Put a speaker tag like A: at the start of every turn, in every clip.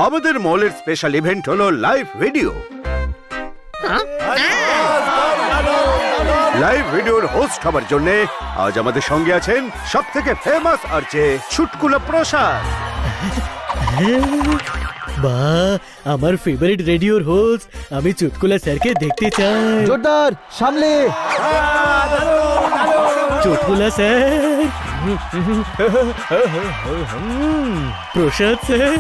A: আমাদের মলের special event হলো লাইভ ভিডিও। লাইভ ভিডিওর হোস্ট হবার জন্য আজ আমাদের সঙ্গে আছেন সবথেকে ফেমাস আরজে চুটকুলা প্রসাদ।
B: বাহ, আমার ফেভারিট রেডিওর হোস্ট, আমি চুটকুলা স্যারকে দেখতে চাই।
C: জোরদার সামলে
B: চুটকুলা স্যার, প্রসাদ স্যার,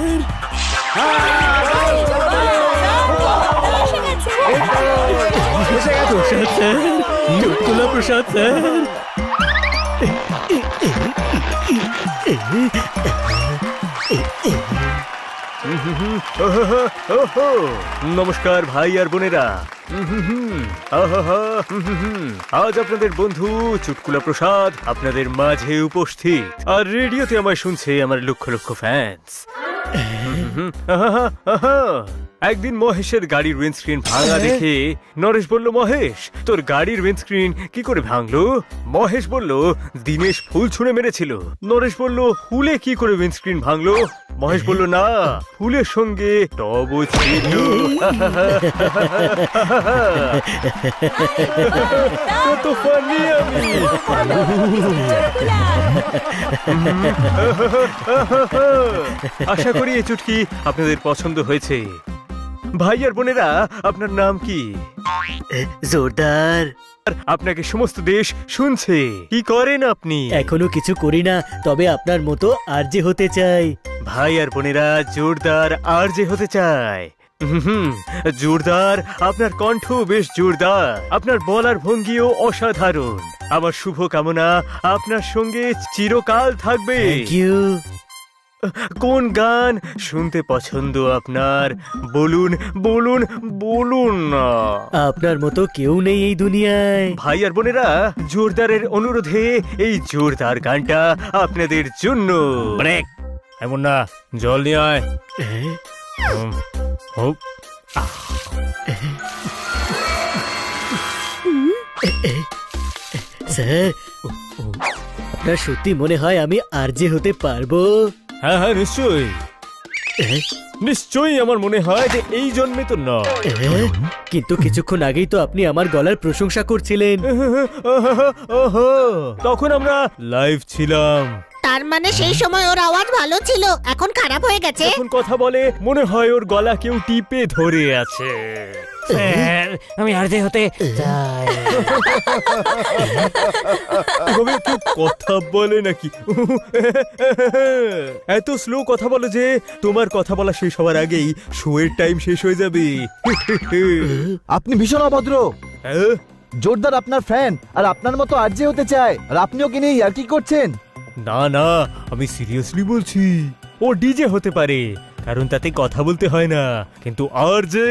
B: প্রসাদ স্যার, চুটকুলা প্রসাদ স্যার।
D: নমস্কার ভাই আর বোনেরা, আজ আপনাদের বন্ধু চুটকুলা প্রসাদ আপনাদের মাঝে উপস্থিত। আর রেডিওতে আমায় শুনছে আমার লক্ষ লক্ষ ফ্যান্স। একদিন মহেশের গাড়ির উইন্ডস্ক্রিন ভাঙা দেখে নরেশ বলল, মহেশ তোর গাড়ির উইন্ডস্ক্রিন কি করে ভাঙলো? মহেশ বলল, দিনেশ ফুল ছুঁড়ে মেরেছিল। নরেশ বলল, ফুলে কি করে উইন্ডস্ক্রিন ভাঙলো? মহেশ বলল, না, ফুলের সঙ্গে টবও ছিল। কত ফানি আমি। আশা করি এই চুটকি আপনাদের পছন্দ হয়েছে। ভাই আর বোনেরা, আপনার নাম কি?
B: জোরদার।
D: আপনাকে সমস্ত দেশ শুনছে। কি করেন আপনি?
B: এখনো কিছু করি না, তবে আপনার মতো আরজে হতে চাই।
D: ভাই আর বোনেরা, জোরদার আরজে হতে চায়। জোরদার, আপনার কণ্ঠ বেশ জোরদার, আপনার বলার ভঙ্গিও অসাধারণ। আমার শুভ কামনা আপনার সঙ্গে চিরকাল থাকবে।
B: Thank you.
D: কোন গান শুনতে পছন্দ আপনার? বলুন বলুন বলুন না।
B: আপনার মতো কেউ নেই এই দুনিয়ায়।
D: ভাই আর বোনেরা, জোরদারের অনুরোধে এই জোরদার গানটা আপনাদের জন্য। ব্রেক, এমন না, জল নিয়ে আয়।
B: স্যার, আপনার সত্যি মনে হয় আমি আরজে হতে পারবো?
D: হ্যাঁ হ্যাঁ, নিশ্চয়ই নিশ্চয়ই। আমার মনে হয় যে এই জন্মে তো না।
B: কিন্তু কিছুক্ষণ আগেই তো আপনি আমার গলার প্রশংসা করছিলেন।
D: তখন আমরা লাইভ ছিলাম।
E: তার মানে সেই সময় ওর আওয়াজ ভালো ছিল, এখন খারাপ হয়ে গেছে।
D: এখন কথা বলে মনে হয় ওর গলা কেউ টিপে ধরে আছে।
F: স্যার, আমি আরজে হতে চাই।
D: কথা বলে নাকি? এত স্লো কথা বলো যে তোমার কথা বলা শেষ হওয়ার আগেই শোয়ের টাইম শেষ হয়ে যাবে।
C: আপনি ভীষণ অভদ্র। জোরদার আপনার ফ্যান আর আপনার মতো আরজে হতে চায়, আর আপনিও কি নেই আর কি করছেন?
D: না না, আমি সিরিয়াসলি বলছি। ও ডিজে হতে পারে, কারণ তাতে কথা বলতে হয় না, কিন্তু আর যে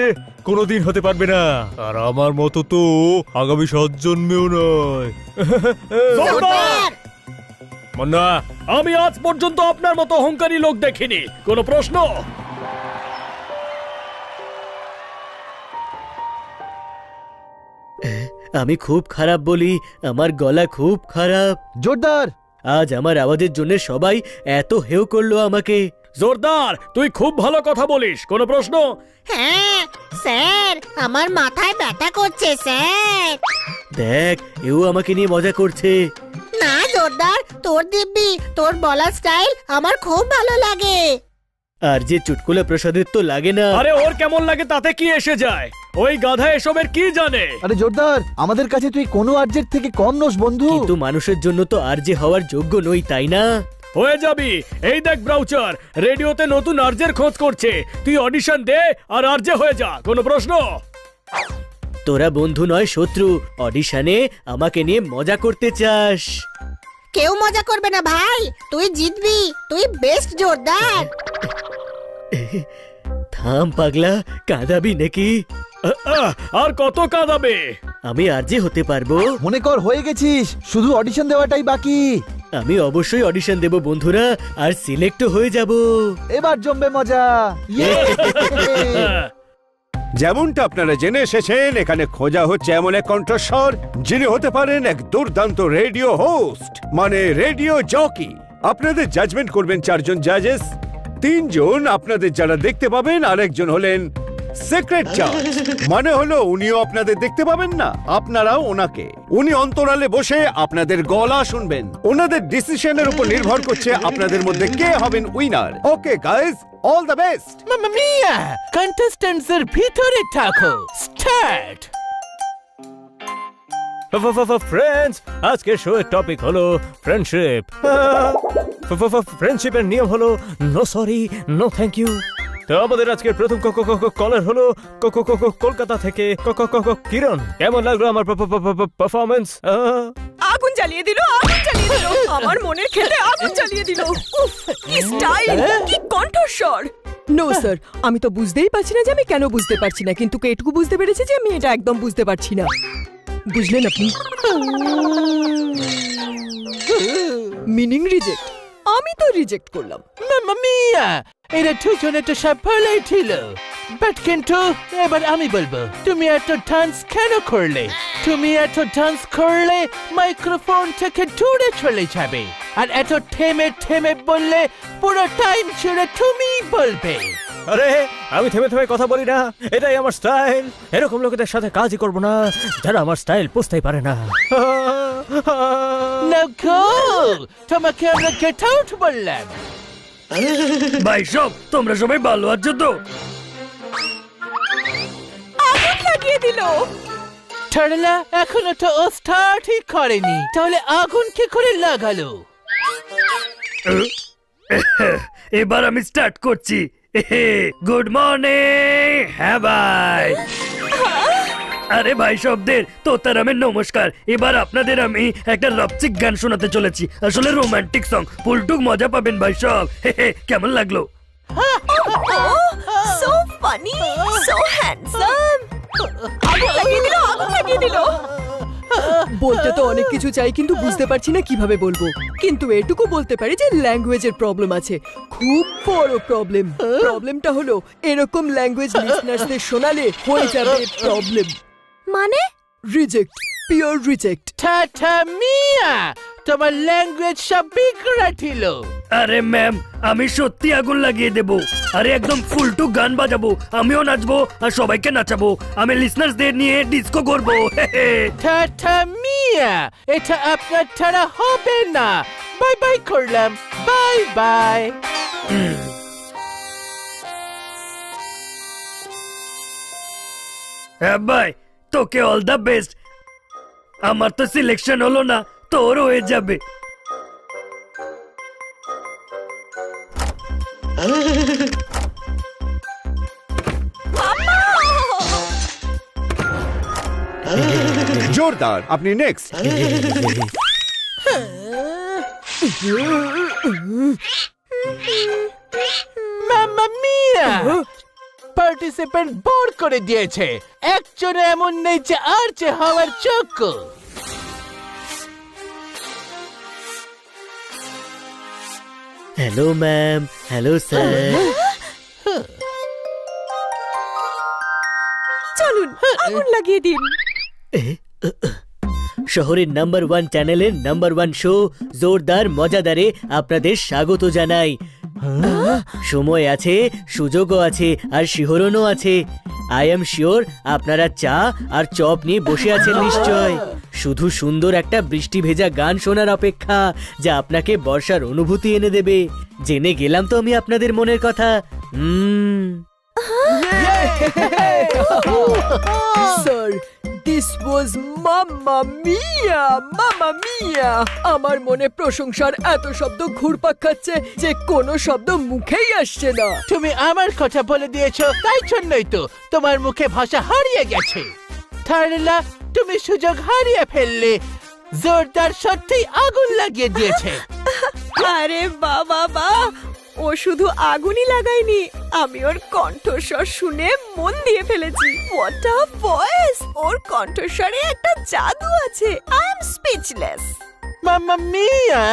D: কোনোদিন হতে পারবে না। আর আমার মতো তো আগামী 7 জন্মেও নয়। মান্না,
F: আমি আজ পর্যন্ত আপনার মতো অহংকারী লোক দেখিনি। কোনো প্রশ্ন?
B: আমি খুব খারাপ বলি, আমার গলা খুব খারাপ।
C: জোরদার,
B: আজ আমার আওয়াজের জন্য সবাই এত হেও করলো আমাকে।
F: জোরদার, তুই খুব ভালো কথা বলিস। কোনো প্রশ্ন?
E: হ্যাঁ স্যার, আমার মাথায় ব্যথা করছে স্যার।
B: দেখ, এও আমাকে নিয়ে মজা করছে।
E: না জোরদার, তোর দিব্যি, তোর বলার স্টাইল আমার খুব ভালো লাগে।
B: আর যে চুটকুলা প্রসাদের তো লাগে না।
F: আরে ওর কেমন লাগে তাতে কি এসে যায়? ওই গাধা এসবের কি জানে?
C: আরে জোরদার, আমাদের কাছে তুই কোনো আরজের থেকে কম নোস বন্ধু।
B: কিন্তু মানুষের জন্য তো আরজে হওয়ার যোগ্য নই, তাই না?
F: হয়ে যাবি। এই দেখ ব্রাউচার, রেডিওতে নতুন আরজের খোঁজ করছে। তুই অডিশন দে আর আরজে হয়ে যা। কোনো প্রশ্ন?
B: তোরা বন্ধু নয় শত্রু, অডিশনে আমাকে নিয়ে মজা করতে চাস।
E: কেউ মজা করবে না ভাই, তুই জিতবি, তুই বেস্ট জোরদার।
B: থাম পাগলা, কাঁদাবি নাকি?
F: আর কত কাঁদাবে?
B: আমি আরজে হতে পারবো।
C: মনে কর হয়ে গেছিস, শুধু অডিশন দেওয়াটাই বাকি।
B: আমি অবশ্যই অডিশন দেব বন্ধুরা, আর সিলেক্টও হয়ে যাব।
C: এবার জমবে মজা।
A: যেমনটা আপনারা জেনে এসেছেন, এখানে খোঁজা হচ্ছে এমন এক কণ্ঠস্বর যিনি হতে পারেন এক দুর্দান্ত রেডিও হোস্ট, মানে রেডিও জকি। আপনাদের জাজমেন্ট করবেন 4 জন জাজেস। তিনজন আপনাদের যারা দেখতে পাবেন, আর একজন হলেন সিক্রেট জাজ, মানে হলো উনিও আপনাদের দেখতে পাবেন না, আপনারাও ওনাকে। উনি অন্তরালে বসে আপনাদের গলা শুনবেন। ওনাদের ডিসিশনের উপর নির্ভর করছে আপনাদের মধ্যে কে হবেন winner. Okay guys, all the best.
G: Mamma Mia, contestants এর ভিতরে থাকো। স্টার্ট।
D: ফ্রেন্ডস, আজকের শো এর টপিক হলো ফ্রেন্ডশিপ। ফ্রেন্ডশিপের নিয়ম হলো no sorry, no thank you. তো আমাদের আজকের প্রথম কলার হলো কলকাতা থেকে কিরণ। কেমন লাগলো আমার পারফরমেন্স?
H: আগুন জ্বালিয়ে দিল, আগুন জ্বালিয়ে দিল, আমার মনের খেতে আগুন জ্বালিয়ে দিল। উফ, কি স্টাইল, কি কণ্ঠস্বর। নো স্যার, আমি তো বুঝতেই পারছি না যে আমি কেন বুঝতে পারছি না, কিন্তু এটুকু বুঝতে পেরেছি যে আমি এটা একদম বুঝতে পারছি না। বুঝলেন আপনি? Meaning reject. আমি তো রিজেক্ট করলাম।
G: মাম্মা মিয়া, এরা দুজনে তো সাফল্যই ছিল, বাট কিন্তু এবার আমি বলবো, তুমি এত ডান্স কেন করলে? তুমি এত ডান্স করলে মাইক্রোফোন থেকে দূরে চলে যাবে, আর এত থেমে থেমে বললে পুরো টাইম জুড়ে তুমি বলবে।
D: আরে আমি থেমে থেমে কথা বলি না, এটাই আমার স্টাইল। এরকম লোকেদের সাথে কাজই করবো না যারা আমার স্টাইল বুঝতেই পারে না।
G: না গো, তোমাকে আমরা গেট আউট বললাম।
F: ভাই সব, তোমরা সবাই ভালো আছো তো?
H: আগুন লাগিয়ে দিল।
G: ছাড়লা, এখনো তো ও স্টার্টই করেনি, তাহলে আগুন কি করে লাগালো?
F: এবার আমি স্টার্ট করছি। Good morning. হ্যাঁ ভাই। আরে ভাই শব্দের তোতারামের নমস্কার। এবার আপনাদের আমি একটা রপচিক গান শোনাতে চলেছি, আসলে রোমান্টিক সং। ফুলটুক মজা পাবেন ভাই সব। কেমন লাগলো?
H: So funny, so handsome. আগুন লাগিয়ে দিল, আগুন লাগিয়ে দিল। বলতে তো অনেক কিছু চাই, কিন্তু বুঝতে পারছি না কিভাবে বলবো। কিন্তু এটুকু বলতে পারি যে ল্যাঙ্গুয়েজের প্রবলেম আছে, খুব বড় প্রবলেম। প্রবলেমটা হলো এরকম ল্যাঙ্গুয়েজ লিসনার্সদের শোনালে হয়ে যাবে প্রবলেম। মানে রিজেক্ট, পিওর রিজেক্ট।
G: টাটা মিয়া, তোমার ল্যাঙ্গুয়েজ সব বিগড়ে দিল।
F: আরে ম্যাম, আমি সত্যি আগুন লাগিয়ে দেব। আরে একদম ফুলটুক গান বাজাবো, আমিও নাচবো আর সবাইকে নাচাবো। আমি লিসনার্সদের নিয়ে ডিস্কো করবো।
G: টাটা মিয়া, এটা আপনার ছাড়া হবে না। বাই বাই করলাম, বাই বাই।
F: হ্যাঁ ভাই, তোকে অল দ্য বেস্ট। আমার তো সিলেকশন হলো না, তোর হয়ে যাবে।
A: জোরদার, আপনি নেক্সট।
G: মাম্মা মিয়া, পার্টিসিপেন্ট বোর করে দিয়েছে। একজনে এমন নেই যে আর যে হওয়ার যোগ্য।
B: Hello ma'am, hello sir.
H: চলুন আগুন লাগিয়ে দিন।
B: শহরের নাম্বার 1 চ্যানেলের নাম্বার 1 শো জোরদার মজাদারে আপনাদের স্বাগত জানাই। সময় আছে, সুযোগও আছে, আর শিহরণও আছে। আই এম শিওর আপনারা চা আর চপ নিয়ে বসে আছেন নিশ্চয়, শুধু সুন্দর একটা বৃষ্টি ভেজা গান শোনার অপেক্ষা, যা আপনাকে বর্ষার অনুভূতি এনে দেবে। জেনে গেলাম তো আমি আপনাদের মনের কথা।
H: স্যার, দিস ওয়াজ মাম্মা মিয়া, মাম্মা মিয়া। আমার মনে প্রশংসার এত শব্দ ঘুরপাক খাচ্ছে যে কোনো শব্দ মুখেই আসছে না।
G: তুমি আমার কথা বলে দিয়েছো, তাই জন্যই তো তোমার মুখে ভাষা হারিয়ে গেছে। থারলা, তুমি সুযোগ হারিয়ে ফেললে। জোরদার সত্যি আগুন লাগিয়ে দিয়েছে।
H: আরে বাবা বা, ও শুধু আগুনই লাগায়নি, আমি ওর কণ্ঠস্বর শুনে মন দিয়ে ফেলেছি। What a voice! ওর কণ্ঠস্বরে একটা জাদু আছে। I am speechless.
G: Mamma mia,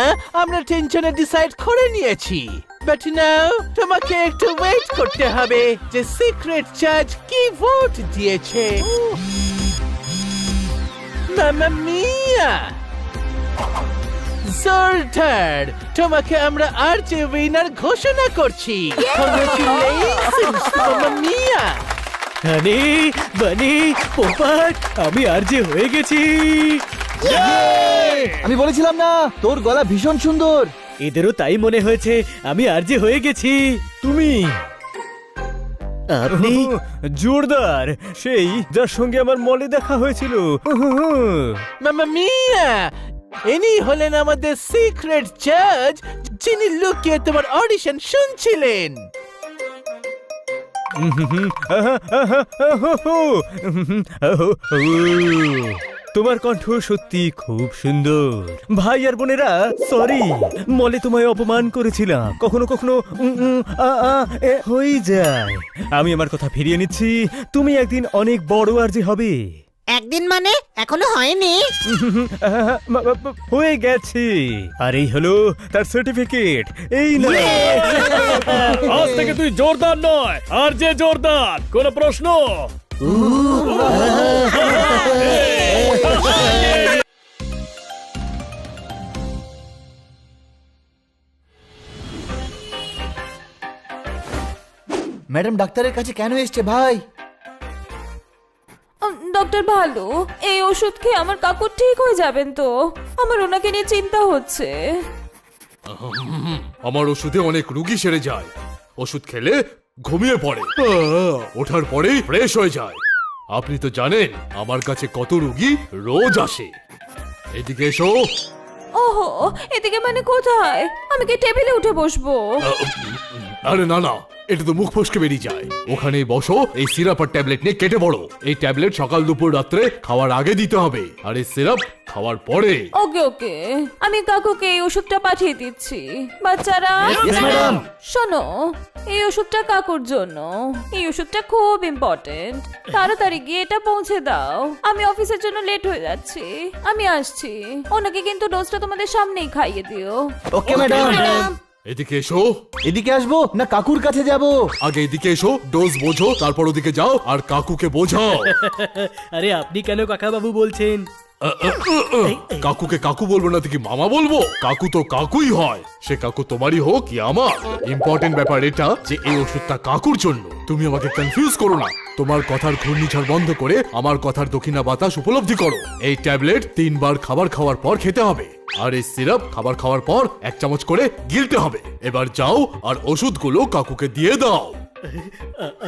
G: আমরা তিনজনে ডিসাইড করে নিয়েছি, বাট নাও তোমাকে একটু ওয়েট করতে হবে যে সিক্রেট জাজ কি ভোট দিয়েছে। মাম্মা মিয়া, জোরদার, তোমাকে আমরা আরজে উইনার ঘোষণা করছি। Congratulations, মামা মিয়া।
B: হানি বানি পোপাট, আমি আর যে হয়ে গেছি।
C: আমি বলেছিলাম না তোর গলা ভীষণ সুন্দর।
B: এদেরও তাই মনে হয়েছে আমি আর যে হয়ে গেছি।
D: তুমি
B: আপনি
D: জোরদার, সেই যার সঙ্গে আমার মলে দেখা হয়েছিল।
G: মামা মিয়া, ইনি হলেন আমাদের সিক্রেট জাজ, যিনি লুকিয়ে তোমার অডিশন শুনছিলেন।
D: তোমার কণ্ঠ সত্যি খুব সুন্দর। ভাই আর বোনেরা, সরি, মলে তোমায় অপমান করেছিলাম। কখনো কখনো হয়ে যায়। আমি আমার কথা ফিরিয়ে নিচ্ছি। তুমি একদিন অনেক বড় আরজে হবে।
E: একদিন মানে এখনো হয়নি।
D: হয়ে গেছে। আর এই হলো তার সার্টিফিকেট। এই না,
F: আজ থেকে তুই জোরদার নয়, আর যে জোরদার। কোনো প্রশ্ন?
C: ম্যাডাম ডাক্তারের কাছে কেন এসছে ভাই?
I: ডক্টর ভালো, এই ওষুধ খেয়ে আমার কাকু ঠিক হয়ে যাবেন তো? আমার ওনাকে নিয়ে চিন্তা হচ্ছে।
J: আমার ওষুধে অনেক রুগী সেরে যায়। ওষুধ খেলে ঘুমিয়ে পড়ে, ওঠার পরেই ফ্রেশ হয়ে যায়। আপনি তো জানেন আমার কাছে কত রুগী রোজ আসে। এদিকে এসো।
I: ওহো, এদিকে মানে কোথায়? আমি কি টেবিলে উঠে বসবো?
J: আরে না না, এটা তো মুখ ফসকে বেরিয়ে যায়। ওখানেই বসো, এই সিরাপ আর ট্যাবলেট নিয়ে কেটে পড়ো। এই ট্যাবলেট সকাল দুপুর রাত্রে খাওয়ার আগে দিতে হবে, আর এই সিরাপ খাওয়ার পরে।
I: ওকে ওকে, আমি কাকুকে এই ওষুধটা পাঠিয়ে দিচ্ছি। বাচ্চারা শোনো, এই ওষুধটা কাকুর জন্য। এই ওষুধটা খুব ইম্পর্টেন্ট। তাড়াতাড়ি গিয়ে এটা পৌঁছে দাও। আমি অফিসের জন্য লেট হয়ে যাচ্ছি। আমি আসছি। ওনাকে কিন্তু ডোজটা তোমাদের সামনেই খাইয়ে দিও।
C: Okay madam.
J: এদিকে এসো।
C: এদিকে আসবো না কাকুর কাছে যাব?
J: আগে এদিকে এসো, ডোজ বোঝো, তারপর ওদিকে যাও আর কাকুকে বোঝাও।
B: আরে আপনি কেন কাকা বাবু বলছেন?
J: কাকুকে কাকু বলবো না তো কি মামা বলবো? কাকু তো কাকুই হয়, সে কাকু তোমারই হোক কি আমার। ইম্পর্টেন্ট ব্যাপার এটা যে এই ওষুধটা কাকুর জন্য। তুমি আমাকে কনফিউজ করো না। তোমার কথার ঘূর্ণিঝড় বন্ধ করে আমার কথার দক্ষিণা বাতাস উপলব্ধি করো। এই ট্যাবলেট 3 বার খাবার খাওয়ার পর খেতে হবে, আর এই সিরাপ খাবার খাওয়ার পর 1 চামচ করে গিলতে হবে। এবার যাও আর ওষুধগুলো কাকুকে দিয়ে দাও।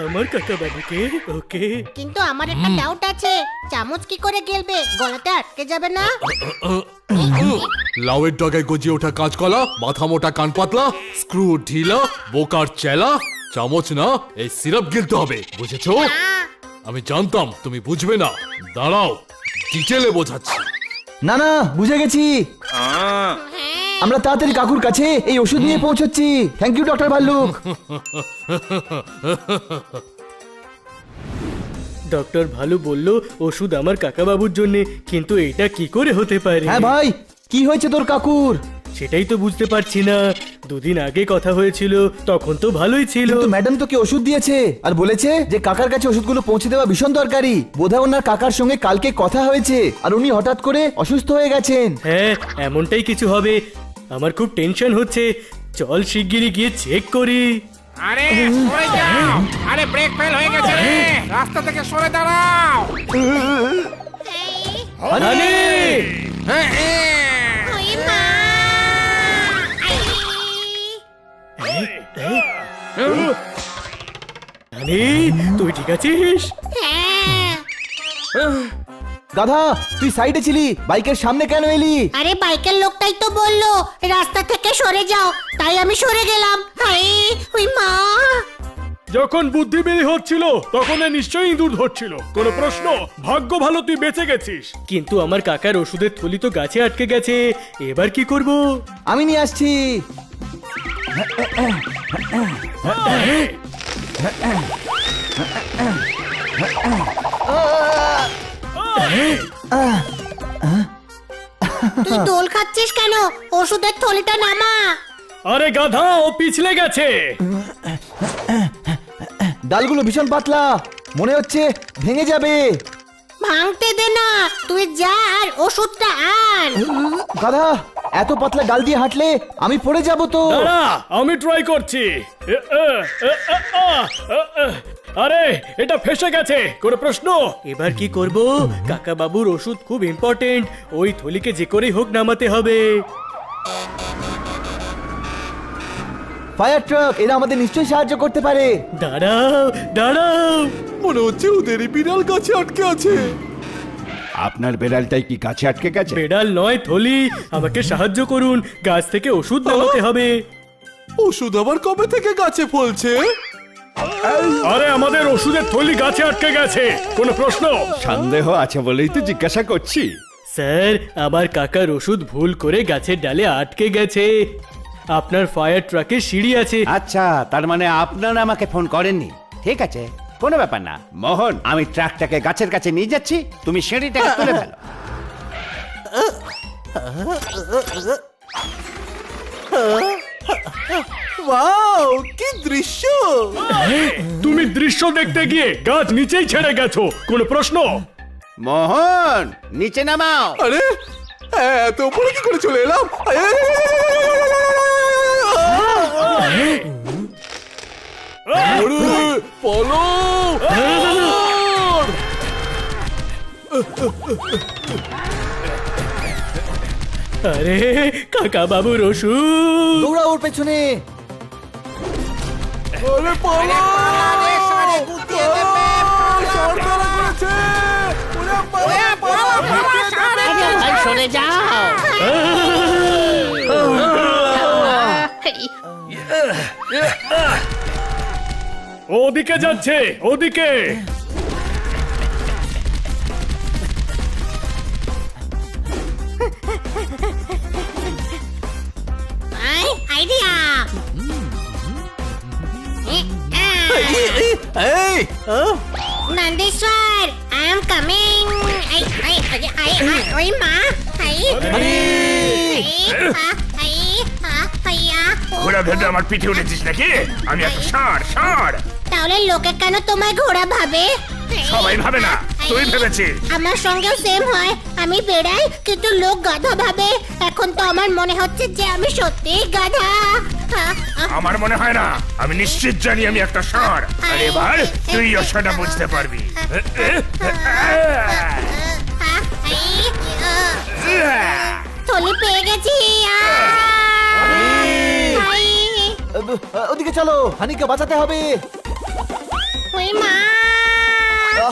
B: আমার কাকা বাবুকে? ওকে।
E: কিন্তু আমার একটা ডাউট আছে, চামচ কি করে গেলবে? গলাতে আটকে যাবে না?
J: লাউয়ের ডগায় গজিয়ে ওঠা কাঁচকলা, মাথা মোটা কান পাতলা, স্ক্রু ঢিলা, বোকার চেলা। চামচ না, এই সিরাপ গিলতে হবে, বুঝেছো? আমি জানতাম তুমি বুঝবে না। দাঁড়াও, ডিটেলে বোঝাচ্ছি।
C: না না, বুঝে গেছি। আমরা তাড়াতাড়ি কাকুর কাছে এই ওষুধ নিয়ে পৌঁছচ্ছি। থ্যাংক ইউ ডক্টর ভাল্লুক।
B: ডক্টর ভালো বলল ওষুধ আমার কাকা বাবুর জন্য, কিন্তু এটা কি করে হতে পারে?
C: হ্যাঁ ভাই, কি হয়েছে তোর কাকুর?
B: সেটাই তো বুঝতে পারছি না। দুদিন আগে কথা হয়েছিল, তখন তো ভালোই ছিল।
C: কিন্তু ম্যাডাম তোকে ওষুধ দিয়েছে আর বলেছে যে কাকার কাছে ওষুধগুলো পৌঁছে দেওয়া ভীষণ দরকারি। বোধহয় ওনার কাকার সঙ্গে কালকে কথা হয়েছে আর উনি হঠাৎ করে অসুস্থ হয়ে গেছেন।
B: হ্যাঁ, এমনটাই কিছু হবে। আমার খুব টেনশন হচ্ছে। চল শিগগিরই গিয়ে চেক করি।
K: আরে সরে যাও! আরে ব্রেক ফেল হয়ে গেছে রে! রাস্তা থেকে সরে দাঁড়াও!
B: হানি!
E: ওই মা!
B: হানি, তুই ঠিক আছিস?
E: হ্যাঁ।
C: গাধা, তুই সাইডে ছিলি, বাইকের সামনে কেন এলি?
E: আরে বাইকের লোকটাই তো বললো রাস্তা থেকে সরে যাও, তাই আমি সরে গেলাম। হাই, ওই মা!
F: যখন বুদ্ধি বেরি হচ্ছিল তখন নিশ্চয়ই ইঁদুর ধরছিল। কোনো প্রশ্ন? ভাগ্য ভালো তুই বেঁচে গেছিস।
B: কিন্তু আমার কাকার ওষুধের থলি তো গাছে আটকে গেছে। এবার কি করব?
C: আমি নিয়ে আসছি।
E: তুই দোল খাচ্ছিস কেন? ওষুধের থলিটা নামা।
F: আরে গাধা, ও পিছলে গেছে।
C: ডালগুলো ভীষণ পাতলা, মনে হচ্ছে ভেঙে যাবে।
E: ভাঙতে দে না, তুই যা আর ওষুধটা আন।
C: গাধা, এত পাতলা গাল দিয়ে হাঁটলে আমি পড়ে যাব তো।
F: দাঁড়া, আমি ট্রাই করছি। আরে এটা ফেসে গেছে, কোনো প্রশ্ন?
B: এবার কি করব? কাকা বাবুর ওষুধ খুব ইম্পর্টেন্ট, ওই থলিকে যে করেই হোক নামাতে হবে।
C: ফায়ার ট্রাক, এরা আমাদের নিশ্চয়ই সাহায্য করতে পারে।
B: দাঁড়াও দাঁড়াও,
J: মনে হচ্ছে ওদেরই বিড়াল গাছে আটকে আছে।
A: আপনার বেড়ালটাই কি গাছে আটকে গেছে?
B: বেড়াল নয় থলি, আমাকে সাহায্য করুন, গাছ থেকে ওষুধ নামাতে হবে।
J: ওষুধ আবার কবে থেকে গাছে ফলছে?
F: আরে আমাদের ওষুধের থলি গাছে আটকে গেছে, কোনো প্রশ্ন?
A: সন্দেহ আছে বলেই তো জিজ্ঞাসা করছি।
B: স্যার, আমার কাকার ওষুধ ভুল করে গাছের ডালে আটকে গেছে। আপনার ফায়ার ট্রাকে সিঁড়ি আছে।
A: আচ্ছা, তার মানে আপনারা আমাকে ফোন করেননি। ঠিক আছে, কোনো ব্যাপার না। মোহন, আমি ট্রাকটাকে গাছের কাছে নিয়ে যাচ্ছি, তুমি সিঁড়িটাকে তুলে ফেলো।
J: ওয়াও, কি দৃশ্য!
F: তুমি দৃশ্য দেখতে গিয়ে গাছ নিচেই ছেড়ে গেছো, কোনো প্রশ্ন?
A: মোহন, নিচে নামাও।
J: আরে এত উপরে কি করে চলে এলাম? পলো!
B: আরে কাকা বাবুর ওষুধ।
C: দৌড়া ওর পেছনে।
J: আরে পলো! সরকার করেছে!
E: সরে যাও।
F: ওদিকে যাচ্ছে, ওদিকে।
E: Idea. Nandeshwar, I am coming. ওই মা,
K: ঘোড়া ধরে আমার পিঠে উঠেছিস নাকি? আমি একটা ষাঁড়, ষাঁড়।
E: তাহলে লোকে কেন তোমায় ঘোড়া ভাবে?
K: সবাই ভাবে না, তুই ভেবেছিস।
E: আমার সঙ্গেও সেম হয়, আমি বেড়াই কিন্তু লোক গাধা ভাবে। এখন তো আমার মনে হচ্ছে যে আমি সত্যিই গাধা।
K: আমার মনে হয় না, আমি নিশ্চিত জানি আমি একটা ষাঁড়। আর এবার তুইও সেটা বুঝতে পারবি।
E: থলি পেয়ে গেছি।
C: ওদিকে চলো, হানিকে বাঁচাতে হবে।
E: ওই মা,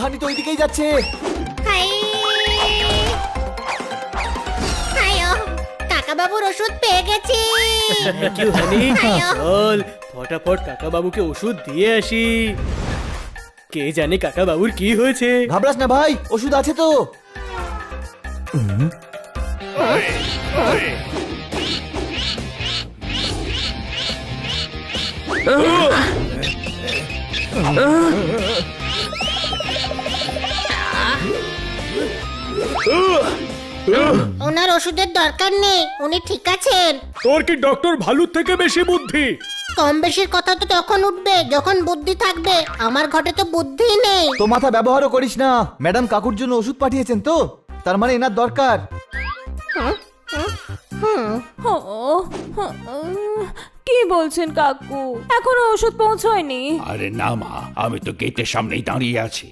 C: হানি তো ওইদিকেই যাচ্ছে।
E: কাকা বাবুর ওষুধ পেয়ে গেছি।
B: Thank you, honey. চল ফটাফট কাকা বাবুকে ওষুধ দিয়ে আসি। কে জানে কাকা বাবুর কি হয়েছে।
C: ঘাবড়াস না ভাই, ওষুধ আছে তো।
E: ওনার ওষুধের দরকার নেই, উনি ঠিক আছেন।
F: তোর কি ডক্টর ভালুর থেকে বেশি বুদ্ধি?
E: কম বেশির কথা তো তখন উঠবে যখন বুদ্ধি থাকবে। আমার ঘটে তো বুদ্ধি নেই।
C: তো মাথা ব্যবহারও করিস না। ম্যাডাম কাকুর জন্য ওষুধ পাঠিয়েছেন তো, তার মানে এনার দরকার।
I: কি বলছেন কাকু, এখনো ওষুধ পৌঁছয়নি?
A: আরে না মা, আমি তো গেটের সামনেই দাঁড়িয়ে আছি।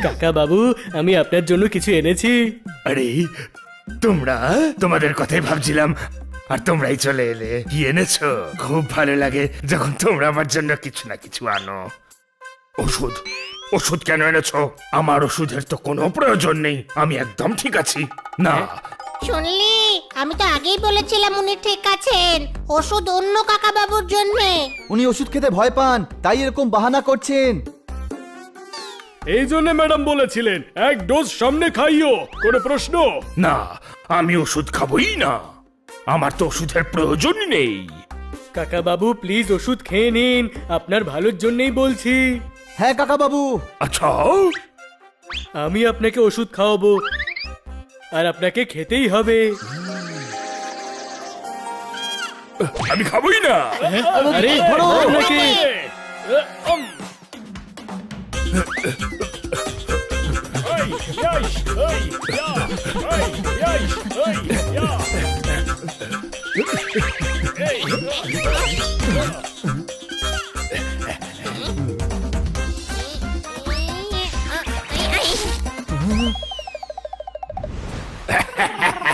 B: কাকা বাবু, আমি আপনার জন্য কিছু এনেছি।
K: আরে তোমরা, তোমাদের কথাই ভাবছিলাম, আর তোমরাই চলে এলে। কি এনেছো? খুব ভালো লাগে যখন তোমরা আমার জন্য কিছু না কিছু আনো। ওষুধ, ওষুধ কেন এনেছো? আমার ওষুধের তো কোনো প্রয়োজন নেই, আমি একদম ঠিক আছি। না,
E: শুনলি, আমি তো আগেই বলেছিলাম উনি ঠিক আছেন। ওষুধ অন্য কাকা বাবুর জন্য।
C: উনি ওষুধ খেতে ভয় পান, তাই এরকম বাহানা করছেন।
F: এই জন্য ম্যাডাম বলেছিলেন এক ডোজ সামনে খাইও, কোনো প্রশ্ন?
K: না, আমি ওষুধ খাবোই না, আমার তো ওষুধের প্রয়োজনই নেই।
B: কাকা বাবু প্লিজ ওষুধ খেয়ে নিন, আপনার ভালোর জন্যই বলছি।
C: হ্যাঁ কাকা বাবু।
K: আচ্ছা,
B: আমি আপনাকে ওষুধ খাওয়াবো আর আপনাকে খেতেই হবে।
K: আমি খাবোই না।
B: আরে আপনাকে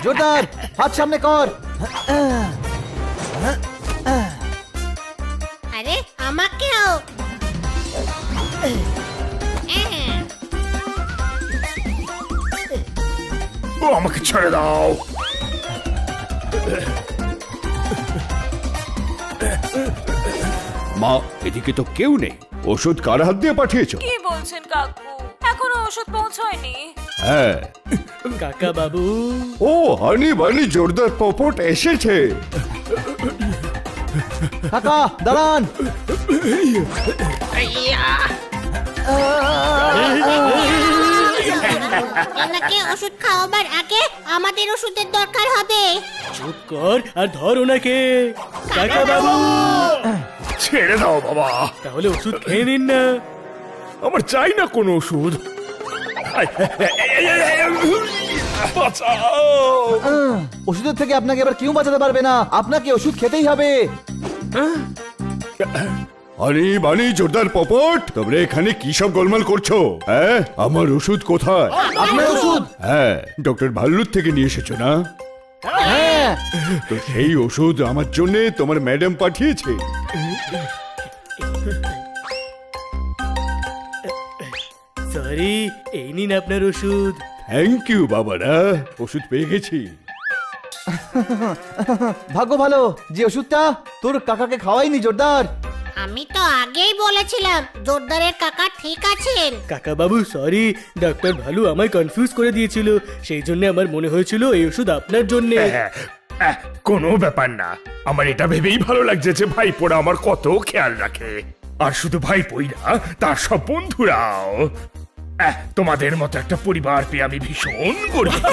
C: জোরদার হাত সামনে কর।
E: আরে আমাকেও।
K: ও আমাকে ছেড়ে দাও।
A: মা, এদিকে তো কেউ নেই। ওষুধ কার হাত দিয়ে পাঠিয়েছো?
I: কি বলছেন কাকু, এখনো ওষুধ পৌঁছয়নি?
A: হ্যাঁ।
B: কাকা বাবু,
A: ও হানি বানি জোরদার পপট এসেছে।
C: কাকা দাঁড়ান।
E: এনাকে ওষুধ খাওয়াবার আগে আমাদের ওষুধের দরকার হবে।
B: চুপ কর আর ধর ওনাকে। কাকা বাবু,
K: ছেড়ে দাও বাবা,
B: তাহলে ওষুধ খেয়ে নিন না।
K: আমার চাই না কোনো ওষুধ। বাঁচাও।
C: ওষুধের থেকে আপনাকে এবার কেউ বাঁচাতে পারবে না, আপনাকে ওষুধ খেতেই হবে।
A: হানি বানি জোরদার পপট, তোমরা এখানে কি সব গোলমাল করছো? হ্যাঁ, আমার ওষুধ কোথায়?
C: আপনার ওষুধ?
A: হ্যাঁ, ডক্টর ভাল্লুর থেকে নিয়ে এসেছো না?
C: হ্যাঁ।
A: তো সেই ওষুধ আমার জন্য তোমার ম্যাডাম পাঠিয়েছে।
B: সরি, এই নিন আপনার ওষুধ।
A: থ্যাংক ইউ বাবারা, ওষুধ পেয়ে গেছি।
C: ভাগ্য ভালো যে ওষুধটা তোর কাকাকে খাওয়াইনি জোরদার।
E: আমি তো আগেই বলেছিলাম জোরদারের কাকা ঠিক আছেন।
B: কাকা বাবু সরি, ডক্টর ভালু আমায় কনফিউজ করে দিয়েছিল, সেই জন্য আমার মনে হয়েছিল এই ওষুধ আপনার জন্য।
K: কোনো ব্যাপার না, আমার এটা ভেবেই ভালো লাগছে যে ভাইপোরা আমার কত খেয়াল রাখে। আর শুধু ভাইপোই না, তার সব বন্ধুরাও। তোমাদের মতো একটা পরিবার পেয়ে আমি ভীষণ গর্বিত।